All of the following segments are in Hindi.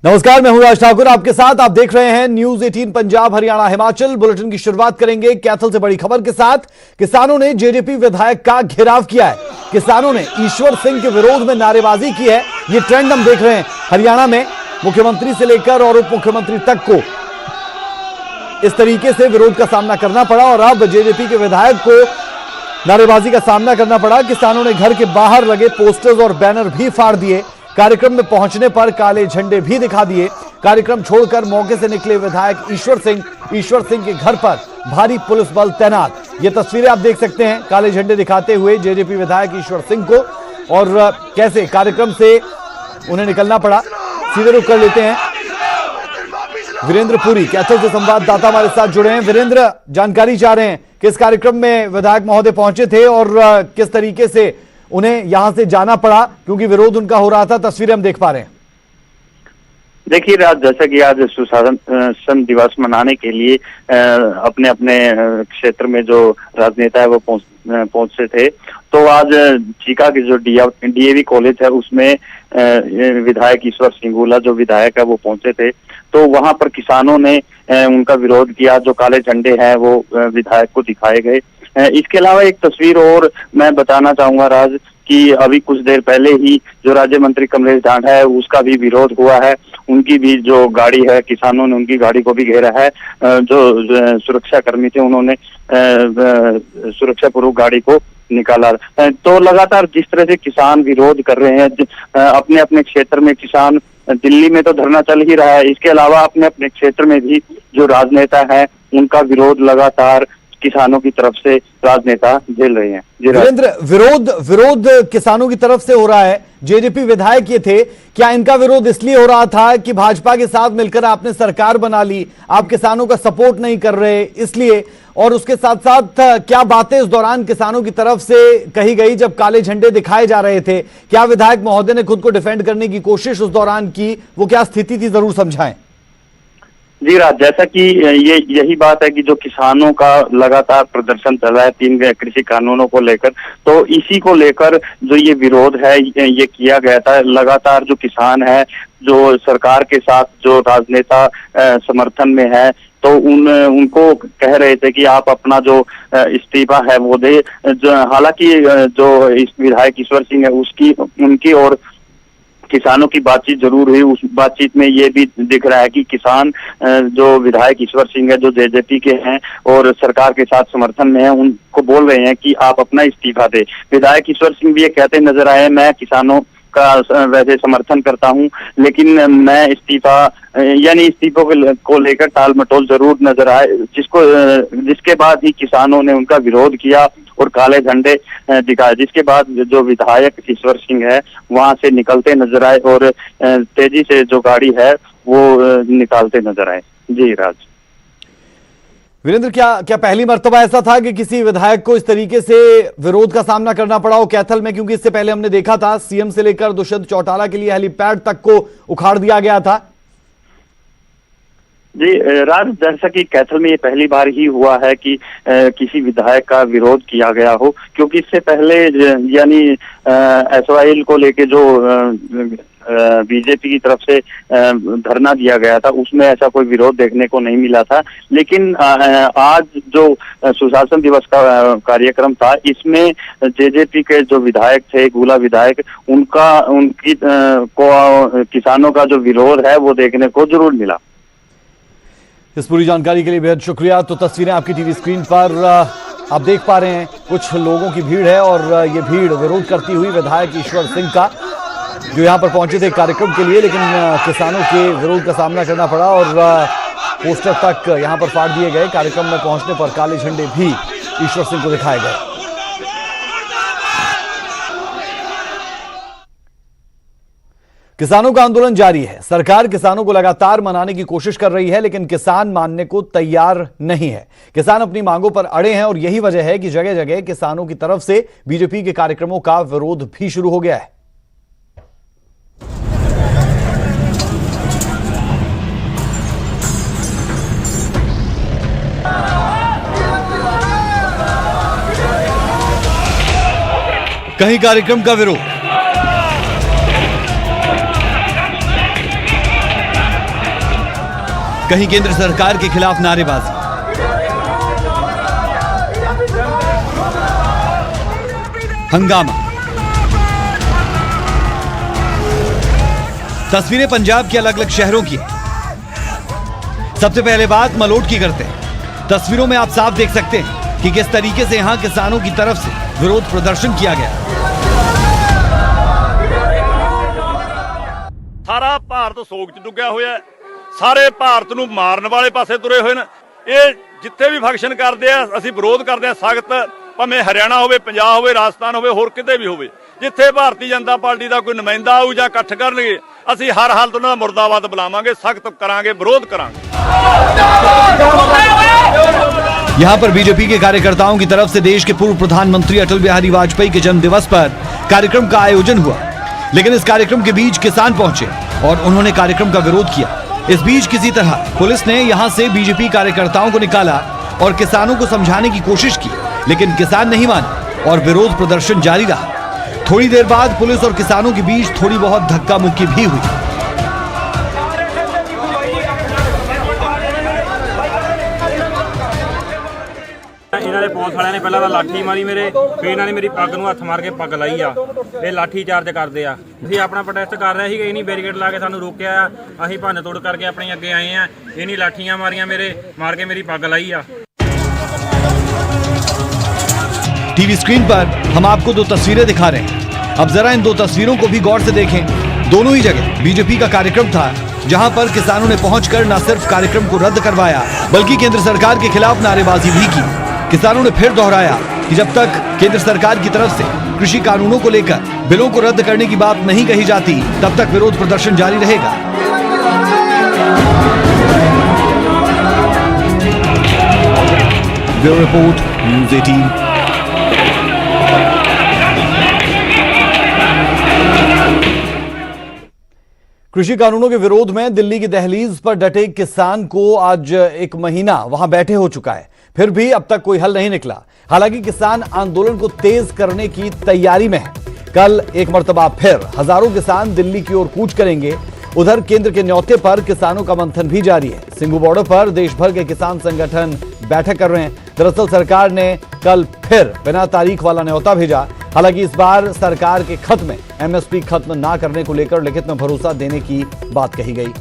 नमस्कार, मैं हूं राज ठाकुर आपके साथ। आप देख रहे हैं न्यूज 18 पंजाब हरियाणा हिमाचल। बुलेटिन की शुरुआत करेंगे कैथल से बड़ी खबर के साथ। किसानों ने जेजेपी विधायक का घेराव किया है। किसानों ने ईश्वर सिंह के विरोध में नारेबाजी की है। ये ट्रेंड हम देख रहे हैं हरियाणा में। मुख्यमंत्री से लेकर और उप मुख्यमंत्री तक को इस तरीके से विरोध का सामना करना पड़ा और अब जेजेपी के विधायक को नारेबाजी का सामना करना पड़ा। किसानों ने घर के बाहर लगे पोस्टर्स और बैनर भी फाड़ दिए। कार्यक्रम में पहुंचने पर काले झंडे भी दिखा दिए। कार्यक्रम छोड़कर मौके से निकले विधायक ईश्वर सिंह के घर पर भारी पुलिस बल तैनात। ये तस्वीरें आप देख सकते हैं काले झंडे दिखाते हुए जेजेपी विधायक ईश्वर सिंह को, और कैसे कार्यक्रम से उन्हें निकलना पड़ा। सीधे रुख कर लेते हैं वीरेंद्र पुरी, कैथल से संवाददाता हमारे साथ जुड़े हैं। वीरेंद्र, जानकारी चाह रहे हैं किस कार्यक्रम में विधायक महोदय पहुंचे थे और किस तरीके से उन्हें यहां से जाना पड़ा, क्योंकि विरोध उनका हो रहा था। तस्वीरें हम देख पा रहे हैं। देखिए राज, जैसा कि आज सुशासन दिवस मनाने के लिए अपने अपने क्षेत्र में जो राजनेता है वो पहुंचे थे, तो आज चीका की जो डीएवी कॉलेज है उसमें विधायक ईश्वर सिंह जो विधायक है वो पहुंचे थे। तो वहां पर किसानों ने उनका विरोध किया। जो काले झंडे हैं वो विधायक को दिखाए गए। इसके अलावा एक तस्वीर और मैं बताना चाहूंगा राज, कि अभी कुछ देर पहले ही जो राज्य मंत्री कमलेश ढांढा है उसका भी विरोध हुआ है। उनकी भी जो गाड़ी है, किसानों ने उनकी गाड़ी को भी घेरा है। जो सुरक्षा कर्मी थे उन्होंने सुरक्षा पूर्वक गाड़ी को निकाला। तो लगातार जिस तरह से किसान विरोध कर रहे हैं अपने अपने क्षेत्र में, किसान दिल्ली में तो धरना चल ही रहा है, इसके अलावा अपने अपने क्षेत्र में भी जो राजनेता है उनका विरोध लगातार किसानों की तरफ से राजनेता झेल रहे हैं। वीरेंद्र, विरोध किसानों की तरफ से हो रहा है। जेजेपी विधायक ये थे, क्या इनका विरोध इसलिए हो रहा था कि भाजपा के साथ मिलकर आपने सरकार बना ली, आप किसानों का सपोर्ट नहीं कर रहे इसलिए? और उसके साथ साथ क्या बातें इस दौरान किसानों की तरफ से कही गई जब काले झंडे दिखाए जा रहे थे? क्या विधायक महोदय ने खुद को डिफेंड करने की कोशिश उस दौरान की? वो क्या स्थिति थी, जरूर समझाएं। जी राज, जैसा कि यही बात है कि जो किसानों का लगातार प्रदर्शन चल रहा है 3 कृषि कानूनों को लेकर, तो इसी को लेकर जो ये विरोध है ये किया गया था। लगातार जो किसान है, जो सरकार के साथ जो राजनेता समर्थन में है, तो उनको कह रहे थे कि आप अपना जो इस्तीफा है वो दे। हालांकि जो इस विधायक ईश्वर सिंह है उनकी और किसानों की बातचीत जरूर हुई। उस बातचीत में ये भी दिख रहा है कि किसान जो विधायक ईश्वर सिंह है जो जेजेपी के हैं और सरकार के साथ समर्थन में है, उनको बोल रहे हैं कि आप अपना इस्तीफा दे। विधायक ईश्वर सिंह भी ये कहते नजर आए, मैं किसानों का वैसे समर्थन करता हूं, लेकिन मैं इस्तीफों को लेकर टाल मटोल जरूर नजर आए, जिसके बाद ही किसानों ने उनका विरोध किया और काले झंडे दिखाए। जिसके बाद जो विधायक ईश्वर सिंह है वहां से निकलते नजर आए और तेजी से जो गाड़ी है वो निकालते नजर आए। जी राज। वीरेंद्र, क्या पहली मर्तबा ऐसा था कि किसी विधायक को इस तरीके से विरोध का सामना करना पड़ा हो कैथल में? क्योंकि इससे पहले हमने देखा था सीएम से लेकर दुष्यंत चौटाला के लिए हेलीपैड तक को उखाड़ दिया गया था। जी राज, जैसा कि कैथल में ये पहली बार ही हुआ है कि किसी विधायक का विरोध किया गया हो, क्योंकि इससे पहले यानी एसवाईएल को लेके जो बीजेपी की तरफ से धरना दिया गया था उसमें ऐसा कोई विरोध देखने को नहीं मिला था। लेकिन आज जो सुशासन दिवस का कार्यक्रम था इसमें जेजेपी के जो विधायक थे, गुला विधायक, उनकी किसानों का जो विरोध है वो देखने को जरूर मिला। इस पूरी जानकारी के लिए बेहद शुक्रिया। तो तस्वीरें आपकी टीवी स्क्रीन पर आप देख पा रहे हैं, कुछ लोगों की भीड़ है और ये भीड़ विरोध करती हुई विधायक ईश्वर सिंह का, जो यहां पर पहुंचे थे कार्यक्रम के लिए, लेकिन किसानों के विरोध का सामना करना पड़ा और पोस्टर तक यहां पर फाड़ दिए गए। कार्यक्रम में पहुंचने पर काले झंडे भी ईश्वर सिंह को दिखाए गए। किसानों का आंदोलन जारी है। सरकार किसानों को लगातार मनाने की कोशिश कर रही है, लेकिन किसान मानने को तैयार नहीं है। किसान अपनी मांगों पर अड़े हैं और यही वजह है कि जगह जगह किसानों की तरफ से बीजेपी के कार्यक्रमों का विरोध भी शुरू हो गया है। कहीं कार्यक्रम का विरोध, कहीं केंद्र सरकार के खिलाफ नारेबाजी। हंगामा। तस्वीरें पंजाब के अलग अलग शहरों की है। सबसे पहले बात मलोट की करते हैं। तस्वीरों में आप साफ देख सकते हैं कि किस तरीके से यहां किसानों की तरफ से विरोध प्रदर्शन किया गया। सारा भारत सोग च डुग्या होया, सारे भारत नूं मारन वाले पासे तुरे होए ने। ये जिथे भी फंक्शन करते हैं असीं विरोध करते हैं सख्त, भावें हरियाणा होवे, पंजाब होवे, राजस्थान होवे, होर किते भी होवे। जिथे भारतीय जनता पार्टी का कोई नुमाइंदा आऊ जां इकट्ठ करनगे, असीं हर हालत उन्हां दा मुर्दाबाद बुलावांगे, सख्त करांगे, विरोध करांगे। यहां पर बीजेपी के कार्यकर्ताओं की तरफ से देश के पूर्व प्रधानमंत्री अटल बिहारी वाजपेयी के जन्म दिवस पर कार्यक्रम का आयोजन हुआ, लेकिन इस कार्यक्रम के बीच किसान पहुंचे और उन्होंने कार्यक्रम का विरोध किया। इस बीच किसी तरह पुलिस ने यहां से बीजेपी कार्यकर्ताओं को निकाला और किसानों को समझाने की कोशिश की, लेकिन किसान नहीं माने और विरोध प्रदर्शन जारी रहा। थोड़ी देर बाद पुलिस और किसानों के बीच थोड़ी बहुत धक्का मुक्की भी हुई। ਇਹਨਾਂ ਦੇ ਪੁਲਿਸ ਵਾਲਿਆਂ ਨੇ ਪਹਿਲਾਂ ਤਾਂ ਲਾਠੀ ਮਾਰੀ ਮੇਰੇ, ਫਿਰ ਇਹਨਾਂ ਨੇ ਮੇਰੀ ਪੱਗ ਨੂੰ ਹੱਥ ਮਾਰ ਕੇ ਪੱਗ ਲਾਈ ਆ। ਇਹ ਲਾਠੀ ਚਾਰਜ ਕਰਦੇ ਆ। ਅਸੀਂ ਆਪਣਾ ਪ੍ਰੋਟੈਸਟ ਕਰ ਰਹੇ ਸੀਗੇ, ਇਹਨੀ ਬੈਰੀਕੇਡ ਲਾ ਕੇ ਸਾਨੂੰ ਰੋਕਿਆ ਆ। ਅਸੀਂ ਭੰਨ ਤੋੜ ਕਰਕੇ ਆਪਣੇ ਅੱਗੇ ਆਏ ਆ। ਇਹਨੀ ਲਾਠੀਆਂ ਮਾਰੀਆਂ ਮੇਰੇ, ਮਾਰ ਕੇ ਮੇਰੀ ਪੱਗ ਲਾਈ ਆ। टीवी स्क्रीन पर हम आपको दो तस्वीरें दिखा रहे हैं। अब जरा इन दो तस्वीरों को भी गौर से देखें। दोनों ही जगह बीजेपी का कार्यक्रम था, जहां पर किसानों ने पहुंचकर न सिर्फ कार्यक्रम को रद्द करवाया बल्कि केंद्र सरकार के खिलाफ नारेबाजी भी की। किसानों ने फिर दोहराया कि जब तक केंद्र सरकार की तरफ से कृषि कानूनों को लेकर बिलों को रद्द करने की बात नहीं कही जाती, तब तक विरोध प्रदर्शन जारी रहेगा। Bureau report, news 18। कृषि कानूनों के विरोध में दिल्ली की दहलीज पर डटे किसान को आज एक महीना वहां बैठे हो चुका है, फिर भी अब तक कोई हल नहीं निकला। हालांकि किसान आंदोलन को तेज करने की तैयारी में है। कल एक मर्तबा फिर हजारों किसान दिल्ली की ओर कूच करेंगे। उधर केंद्र के न्योते पर किसानों का मंथन भी जारी है। सिंघू बॉर्डर पर देश भर के किसान संगठन बैठक कर रहे हैं। दरअसल सरकार ने कल फिर बिना तारीख वाला न्योता भेजा। हालांकि इस बार सरकार के खत में एमएसपी खत्म ना करने को लेकर लिखित में भरोसा देने की बात कही गई।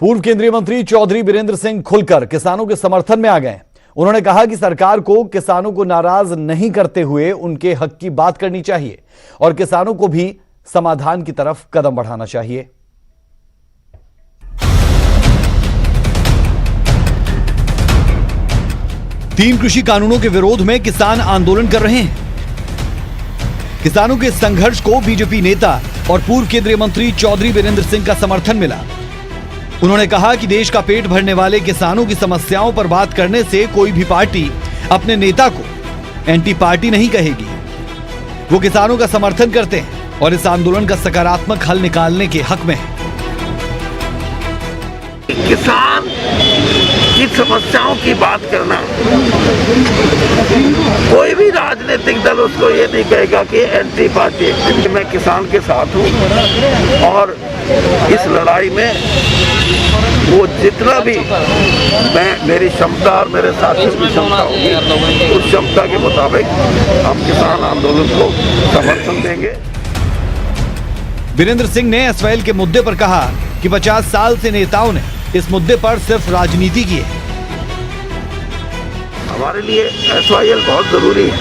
पूर्व केंद्रीय मंत्री चौधरी बीरेंद्र सिंह खुलकर किसानों के समर्थन में आ गए। उन्होंने कहा कि सरकार को किसानों को नाराज नहीं करते हुए उनके हक की बात करनी चाहिए और किसानों को भी समाधान की तरफ कदम बढ़ाना चाहिए। तीन कृषि कानूनों के विरोध में किसान आंदोलन कर रहे हैं। किसानों के संघर्ष को बीजेपी नेता और पूर्व केंद्रीय मंत्री चौधरी बीरेंद्र सिंह का समर्थन मिला। उन्होंने कहा कि देश का पेट भरने वाले किसानों की समस्याओं पर बात करने से कोई भी पार्टी अपने नेता को एंटी पार्टी नहीं कहेगी। वो किसानों का समर्थन करते हैं और इस आंदोलन का सकारात्मक हल निकालने के हक में है। किसान की समस्याओं की बात करना, कोई भी राजनीतिक दल उसको ये नहीं कहेगा कि एंटी पार्टी। मैं किसान के साथ हूँ और इस लड़ाई में वो जितना भी मेरी क्षमता और मेरे साथी की क्षमता होगी, उस क्षमता के मुताबिक हम किसान आंदोलन को समर्थन देंगे। बीरेंद्र सिंह ने एसवाईएल के मुद्दे पर कहा कि 50 साल से नेताओं ने इस मुद्दे पर सिर्फ राजनीति की है। हमारे लिए एसवाईएल बहुत जरूरी है,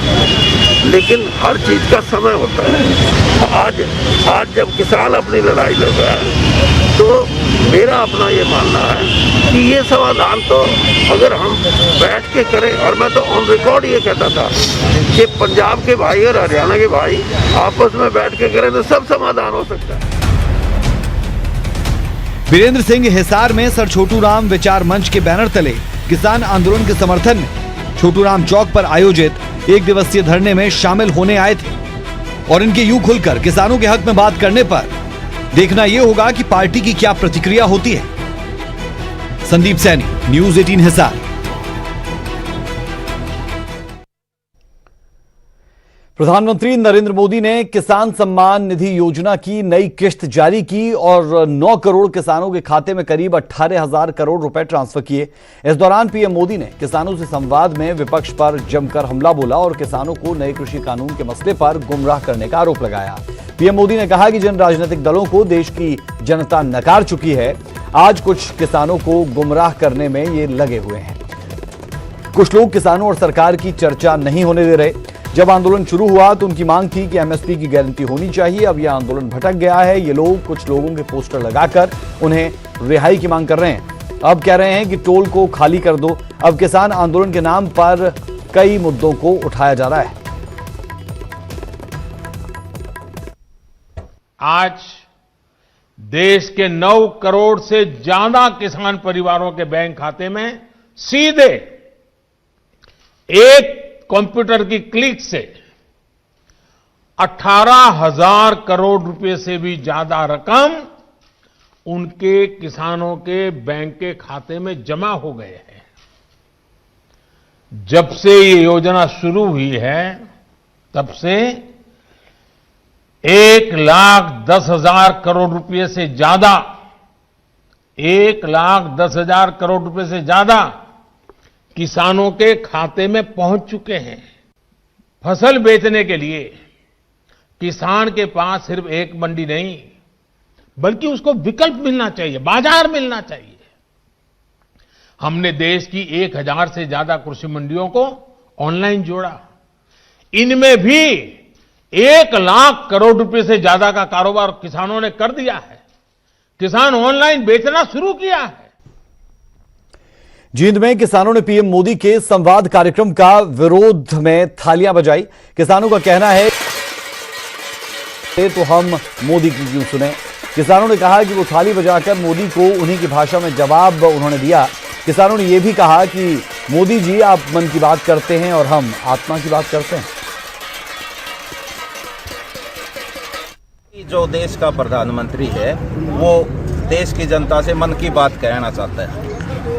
लेकिन हर चीज का समय होता है। आज जब किसान अपनी लड़ाई लड़ रहा है, तो मेरा अपना ये मानना है कि ये समाधान तो अगर हम बैठ के करें, और मैं तो ऑन रिकॉर्ड ये कहता था कि पंजाब के भाई और हरियाणा के भाई आपस में बैठ के करें तो सब समाधान हो सकता है। बीरेंद्र सिंह हिसार में सर छोटू राम विचार मंच के बैनर तले किसान आंदोलन के समर्थन में छोटू राम चौक पर आयोजित एक दिवसीय धरने में शामिल होने आए थे और इनके यूं खुलकर किसानों के हक में बात करने पर देखना यह होगा कि पार्टी की क्या प्रतिक्रिया होती है। संदीप सैनी, न्यूज़ 18 हिसार। प्रधानमंत्री नरेंद्र मोदी ने किसान सम्मान निधि योजना की नई किश्त जारी की और 9 करोड़ किसानों के खाते में करीब 18,000 करोड़ रुपए ट्रांसफर किए। इस दौरान पीएम मोदी ने किसानों से संवाद में विपक्ष पर जमकर हमला बोला और किसानों को नए कृषि कानून के मसले पर गुमराह करने का आरोप लगाया। पीएम मोदी ने कहा कि जिन राजनीतिक दलों को देश की जनता नकार चुकी है, आज कुछ किसानों को गुमराह करने में ये लगे हुए हैं। कुछ लोग किसानों और सरकार की चर्चा नहीं होने दे रहे। जब आंदोलन शुरू हुआ तो उनकी मांग थी कि एमएसपी की गारंटी होनी चाहिए। अब यह आंदोलन भटक गया है। ये लोग कुछ लोगों के पोस्टर लगाकर उन्हें रिहाई की मांग कर रहे हैं। अब कह रहे हैं कि टोल को खाली कर दो। अब किसान आंदोलन के नाम पर कई मुद्दों को उठाया जा रहा है। आज देश के 9 करोड़ से ज्यादा किसान परिवारों के बैंक खाते में सीधे एक कंप्यूटर की क्लिक से 18,000 करोड़ रुपए से भी ज्यादा रकम उनके किसानों के बैंक के खाते में जमा हो गए हैं। जब से ये योजना शुरू हुई है तब से 1,10,000 करोड़ रुपए से ज्यादा 1,10,000 करोड़ रुपए से ज्यादा किसानों के खाते में पहुंच चुके हैं। फसल बेचने के लिए किसान के पास सिर्फ एक मंडी नहीं, बल्कि उसको विकल्प मिलना चाहिए, बाजार मिलना चाहिए। हमने देश की 1,000 से ज्यादा कृषि मंडियों को ऑनलाइन जोड़ा। इनमें भी 1,00,000 करोड़ रुपए से ज्यादा का कारोबार किसानों ने कर दिया है। किसान ऑनलाइन बेचना शुरू किया है। जींद में किसानों ने पीएम मोदी के संवाद कार्यक्रम का विरोध में थालियां बजाई। किसानों का कहना है तो हम मोदी की क्यों सुने। किसानों ने कहा कि वो थाली बजाकर मोदी को उन्हीं की भाषा में जवाब उन्होंने दिया। किसानों ने यह भी कहा कि मोदी जी आप मन की बात करते हैं और हम आत्मा की बात करते हैं। जो देश का प्रधानमंत्री है वो देश की जनता से मन की बात कहना चाहता है,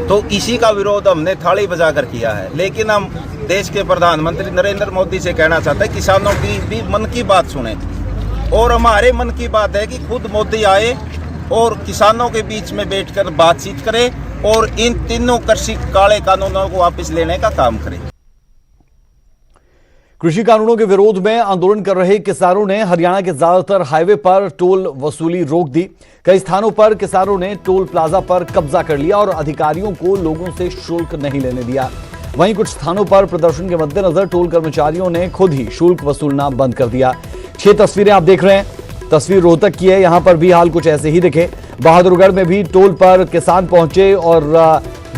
तो इसी का विरोध हमने थाली बजाकर किया है। लेकिन हम देश के प्रधानमंत्री नरेंद्र मोदी से कहना चाहते हैं किसानों की भी मन की बात सुने। और हमारे मन की बात है कि खुद मोदी आए और किसानों के बीच में बैठकर बातचीत करे और इन तीनों कृषि काले कानूनों को वापस लेने का काम करे। कृषि कानूनों के विरोध में आंदोलन कर रहे किसानों ने हरियाणा के ज्यादातर हाईवे पर टोल वसूली रोक दी। कई स्थानों पर किसानों ने टोल प्लाजा पर कब्जा कर लिया और अधिकारियों को लोगों से शुल्क नहीं लेने दिया। वहीं कुछ स्थानों पर प्रदर्शन के मद्देनजर टोल कर्मचारियों ने खुद ही शुल्क वसूलना बंद कर दिया। 6 तस्वीरें आप देख रहे हैं। तस्वीर रोहतक की है। यहां पर भी हाल कुछ ऐसे ही दिखे। बहादुरगढ़ में भी टोल पर किसान पहुंचे और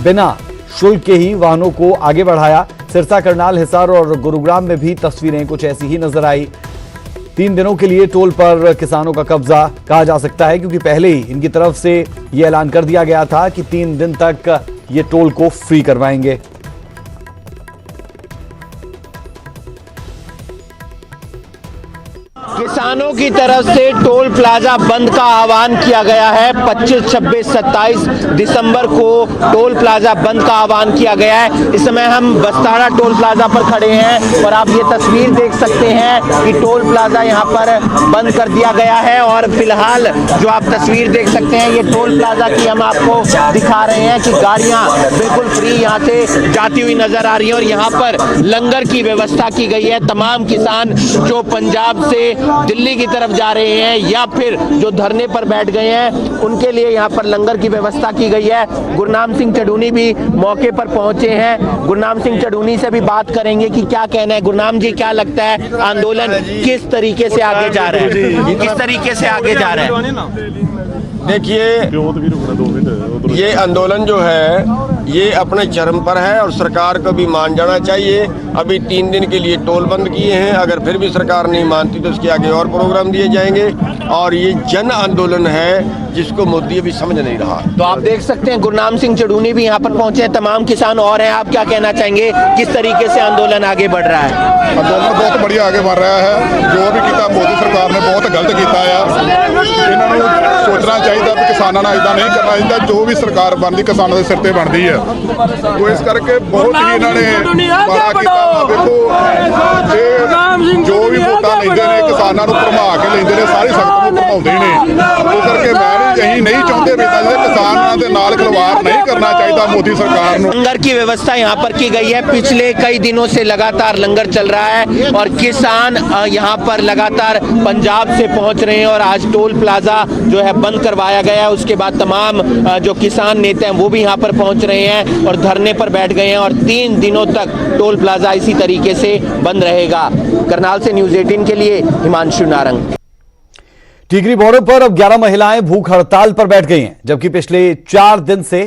बिना शुल्क के ही वाहनों को आगे बढ़ाया। सिरसा, करनाल, हिसार और गुरुग्राम में भी तस्वीरें कुछ ऐसी ही नजर आई। 3 दिनों के लिए टोल पर किसानों का कब्जा कहा जा सकता है, क्योंकि पहले ही इनकी तरफ से यह ऐलान कर दिया गया था कि 3 दिन तक ये टोल को फ्री करवाएंगे। किसानों की तरफ से टोल प्लाजा बंद का आह्वान किया गया है। 25, 26, 27 दिसंबर को टोल प्लाजा बंद का आह्वान किया गया है। इस समय हम बस्तारा टोल प्लाजा पर खड़े हैं और आप ये तस्वीर देख सकते हैं कि टोल प्लाजा यहाँ पर बंद कर दिया गया है। और फिलहाल जो आप तस्वीर देख सकते हैं ये टोल प्लाजा की हम आपको दिखा रहे हैं कि गाड़ियाँ बिल्कुल फ्री यहाँ से जाती हुई नजर आ रही है और यहाँ पर लंगर की व्यवस्था की गई है। तमाम किसान जो पंजाब से दिल्ली की तरफ जा रहे हैं या फिर जो धरने पर बैठ गए हैं उनके लिए यहाँ पर लंगर की व्यवस्था की गई है। गुरनाम सिंह चढ़ूनी भी मौके पर पहुंचे हैं। गुरनाम सिंह चढ़ूनी से भी बात करेंगे कि क्या कहना है। गुरनाम जी, क्या लगता है आंदोलन किस तरीके से आगे जा रहा है, किस तरीके से आगे जा रहा है? देखिए, ये आंदोलन जो है ये अपने चरम पर है और सरकार को भी मान जाना चाहिए। अभी 3 दिन के लिए टोल बंद किए हैं। अगर फिर भी सरकार नहीं मानती तो उसके आगे और प्रोग्राम दिए जाएंगे और ये जन आंदोलन है जिसको मोदी अभी समझ नहीं रहा। तो आप देख सकते हैं गुरनाम सिंह चढ़ूनी भी यहाँ पर पहुंचे हैं। तमाम किसान और हैं। आप क्या कहना चाहेंगे, किस तरीके से आंदोलन आगे बढ़ रहा है? आंदोलन बहुत बढ़िया आगे बढ़ रहा है। जो भी किया मोदी सरकार ने बहुत गलत किया है। इन्होंने सोचना चाहिए कि किसानों ने इदा नहीं करना चाहिए। जो भी सरकार बनती किसानों के सिर ते बनती है। ਆ। ਉਹ ਇਸ ਕਰਕੇ ਬਹੁਤ ਹੀ ਇਹਨਾਂ ਨੇ ਮਾੜਾ ਕੀਤਾ ਵਾ। ਦੇਖੋ ਇਹ ਜੋ ਵੀ ਵੋਟਾਂ ਲੈਂਦੇ ਨੇ ਕਿਸਾਨਾਂ ਨੂੰ ਭਰਮਾ ਕੇ ਲੈਂਦੇ ਨੇ, ਸਾਰੀ ਸਖਤ ਨੂੰ ਭਰਮਾਉਂਦੇ ਨੇ। ਇਸ ਕਰਕੇ ਅਸੀਂ ਨਹੀਂ ਚਾਹੁੰਦੇ ਵੀ किसानों के नाल खिलवाड़ नहीं करना चाहिए मोदी सरकार को। लंगर की व्यवस्था यहाँ पर की गई है। पिछले कई दिनों से लगातार लंगर चल रहा है और किसान यहाँ पर लगातार पंजाब से पहुँच रहे हैं और आज टोल प्लाजा जो है बंद करवाया गया है। उसके बाद तमाम जो किसान नेता हैं वो भी यहाँ पर पहुँच रहे हैं और धरने पर बैठ गए हैं और 3 दिनों तक टोल प्लाजा इसी तरीके से बंद रहेगा। करनाल से न्यूज़ 18 के लिए हिमांशु नारंग। टीकरी बॉर्डर पर अब 11 महिलाएं भूख हड़ताल पर बैठ गई हैं, जबकि पिछले 4 दिन से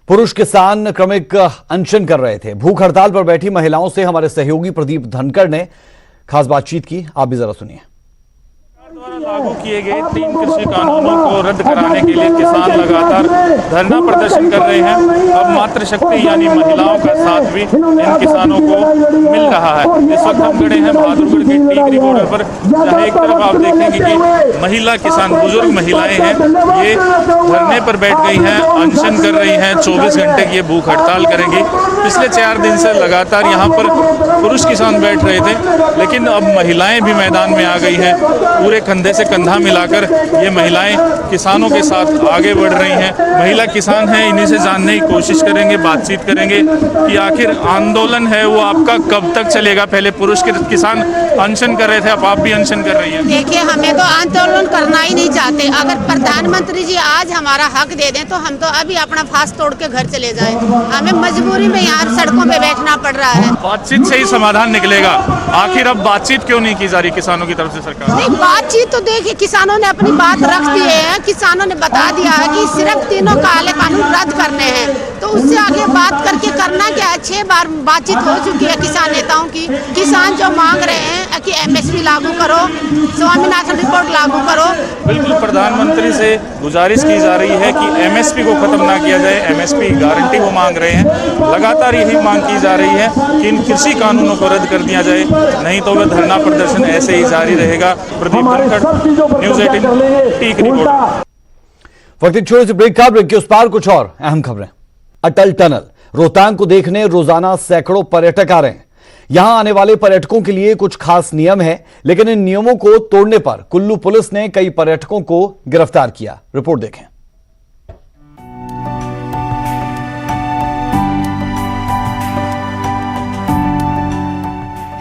पुरुष किसान क्रमिक अनशन कर रहे थे। भूख हड़ताल पर बैठी महिलाओं से हमारे सहयोगी प्रदीप धनखड़ ने खास बातचीत की। आप भी जरा सुनिए। द्वारा लागू किए गए 3 कृषि कानूनों को रद्द कराने के लिए किसान लगातार धरना प्रदर्शन कर रहे हैं। अब मातृशक्ति यानी महिलाओं का साथ भी इन किसानों को मिल रहा है। इस वक्त हम खड़े हैं बहादुरगढ़ के टीकरी बॉर्डर पर, जहाँ एक तरफ आप देखेंगे कि महिला किसान बुजुर्ग महिलाएं हैं, ये धरने पर बैठ गई हैं, अनशन कर रही हैं। 24 घंटे की ये भूख हड़ताल करेंगी। पिछले 4 दिन से लगातार यहाँ पर पुरुष किसान बैठ रहे थे, लेकिन अब महिलाएं भी मैदान में आ गई हैं। पूरे कंधे से कंधा मिलाकर ये महिलाएं किसानों के साथ आगे बढ़ रही हैं। महिला किसान हैं, इन्हीं से जानने की कोशिश करेंगे, बातचीत करेंगे कि आखिर आंदोलन है वो आपका कब तक चलेगा। पहले पुरुष किसान अनशन कर रहे थे, अब आप भी अनशन कर रही हैं। देखिए, हमें तो आंदोलन करना ही नहीं चाहते। अगर प्रधानमंत्री जी आज हमारा हक दे दें तो हम तो अभी अपना फांस तोड़ के घर चले जाएं। हमें मजबूरी में यहाँ सड़कों पे बैठना पड़ रहा है। बातचीत से ही समाधान निकलेगा। आखिर अब बातचीत क्यों नहीं की जा रही किसानों की तरफ से सरकार? नहीं, बातचीत तो देखिए किसानों ने अपनी बात रख दी है। किसानों ने बता दिया है कि सिर्फ तीनों काले कानून रद्द करने हैं, तो उससे आगे बात करके करना क्या है। 6 बार बातचीत हो चुकी है किसान नेताओं की। किसान जो मांग रहे हैं कि MSP लागू करो, स्वामीनाथन रिपोर्ट लागू करो। बिल्कुल प्रधानमंत्री से गुजारिश की जा रही है कि MSP को खत्म ना किया जाए। MSP गारंटी वो मांग रहे हैं। लगातार यही मांग की जा रही है कि इन कृषि कानूनों को रद्द कर दिया जाए, नहीं तो वह धरना प्रदर्शन ऐसे ही जारी रहेगा। Pradeep Dhankhar, news 18 Tikri border. वक्त एक छोटे से ब्रेक का। ब्रेक के उस पार कुछ और अहम खबरें। अटल टनल रोहतांग को देखने रोजाना सैकड़ों पर्यटक आ रहे हैं। यहां आने वाले पर्यटकों के लिए कुछ खास नियम है, लेकिन इन नियमों को तोड़ने पर कुल्लू पुलिस ने कई पर्यटकों को गिरफ्तार किया। रिपोर्ट देखें।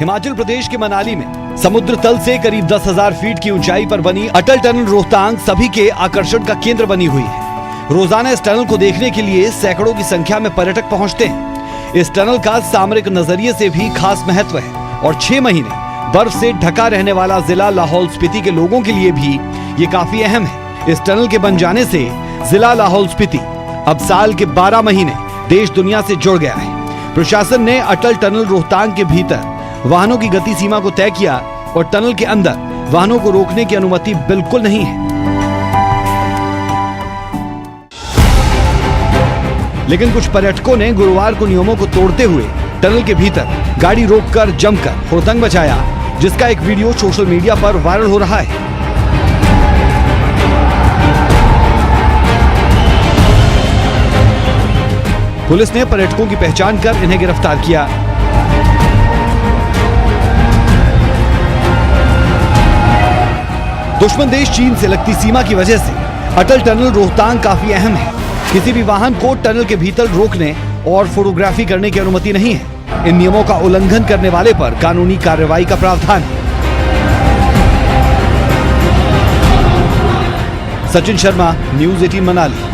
हिमाचल प्रदेश के मनाली में समुद्र तल से करीब 10,000 फीट की ऊंचाई पर बनी अटल टनल रोहतांग सभी के आकर्षण का केंद्र बनी हुई है। रोजाना इस टनल को देखने के लिए सैकड़ों की संख्या में पर्यटक पहुंचते हैं। इस टनल का सामरिक नजरिए से भी खास महत्व है और 6 महीने बर्फ से ढका रहने वाला जिला लाहौल स्पीति के लोगों के लिए भी ये काफी अहम है। इस टनल के बन जाने से जिला लाहौल स्पीति अब साल के 12 महीने देश दुनिया से जुड़ गया है। प्रशासन ने अटल टनल रोहतांग के भीतर वाहनों की गति सीमा को तय किया और टनल के अंदर वाहनों को रोकने की अनुमति बिल्कुल नहीं है। लेकिन कुछ पर्यटकों ने गुरुवार को नियमों को तोड़ते हुए टनल के भीतर गाड़ी रोककर जमकर हुड़दंग मचाया, जिसका एक वीडियो सोशल मीडिया पर वायरल हो रहा है। पुलिस ने पर्यटकों की पहचान कर इन्हें गिरफ्तार किया। दुश्मन देश चीन से लगती सीमा की वजह से अटल टनल रोहतांग काफी अहम है। किसी भी वाहन को टनल के भीतर रोकने और फोटोग्राफी करने की अनुमति नहीं है। इन नियमों का उल्लंघन करने वाले पर कानूनी कार्रवाई का प्रावधान है। सचिन शर्मा, न्यूज़ 18 मनाली।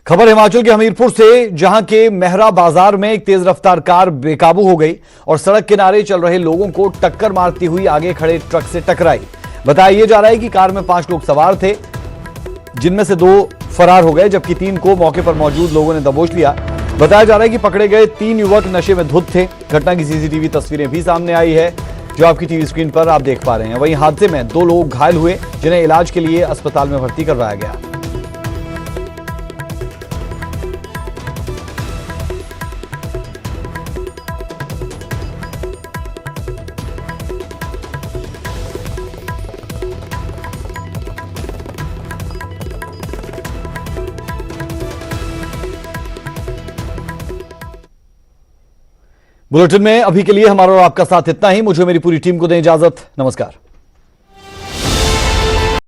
खबर हिमाचल के हमीरपुर से, जहां के मेहरा बाजार में एक तेज रफ्तार कार बेकाबू हो गई और सड़क किनारे चल रहे लोगों को टक्कर मारती हुई आगे खड़े ट्रक से टकराई। बताया जा रहा है कि कार में 5 लोग सवार थे, जिनमें से 2 फरार हो गए, जबकि 3 को मौके पर मौजूद लोगों ने दबोच लिया। बताया जा रहा है कि पकड़े गए 3 युवक नशे में धुत थे। घटना की CCTV तस्वीरें भी सामने आई है, जो आपकी टीवी स्क्रीन पर आप देख पा रहे हैं। वहीं हादसे में 2 लोग घायल हुए, जिन्हें इलाज के लिए अस्पताल में भर्ती करवाया गया। बुलेटिन में अभी के लिए हमारा और आपका साथ इतना ही। मुझे मेरी पूरी टीम को दें इजाजत। नमस्कार।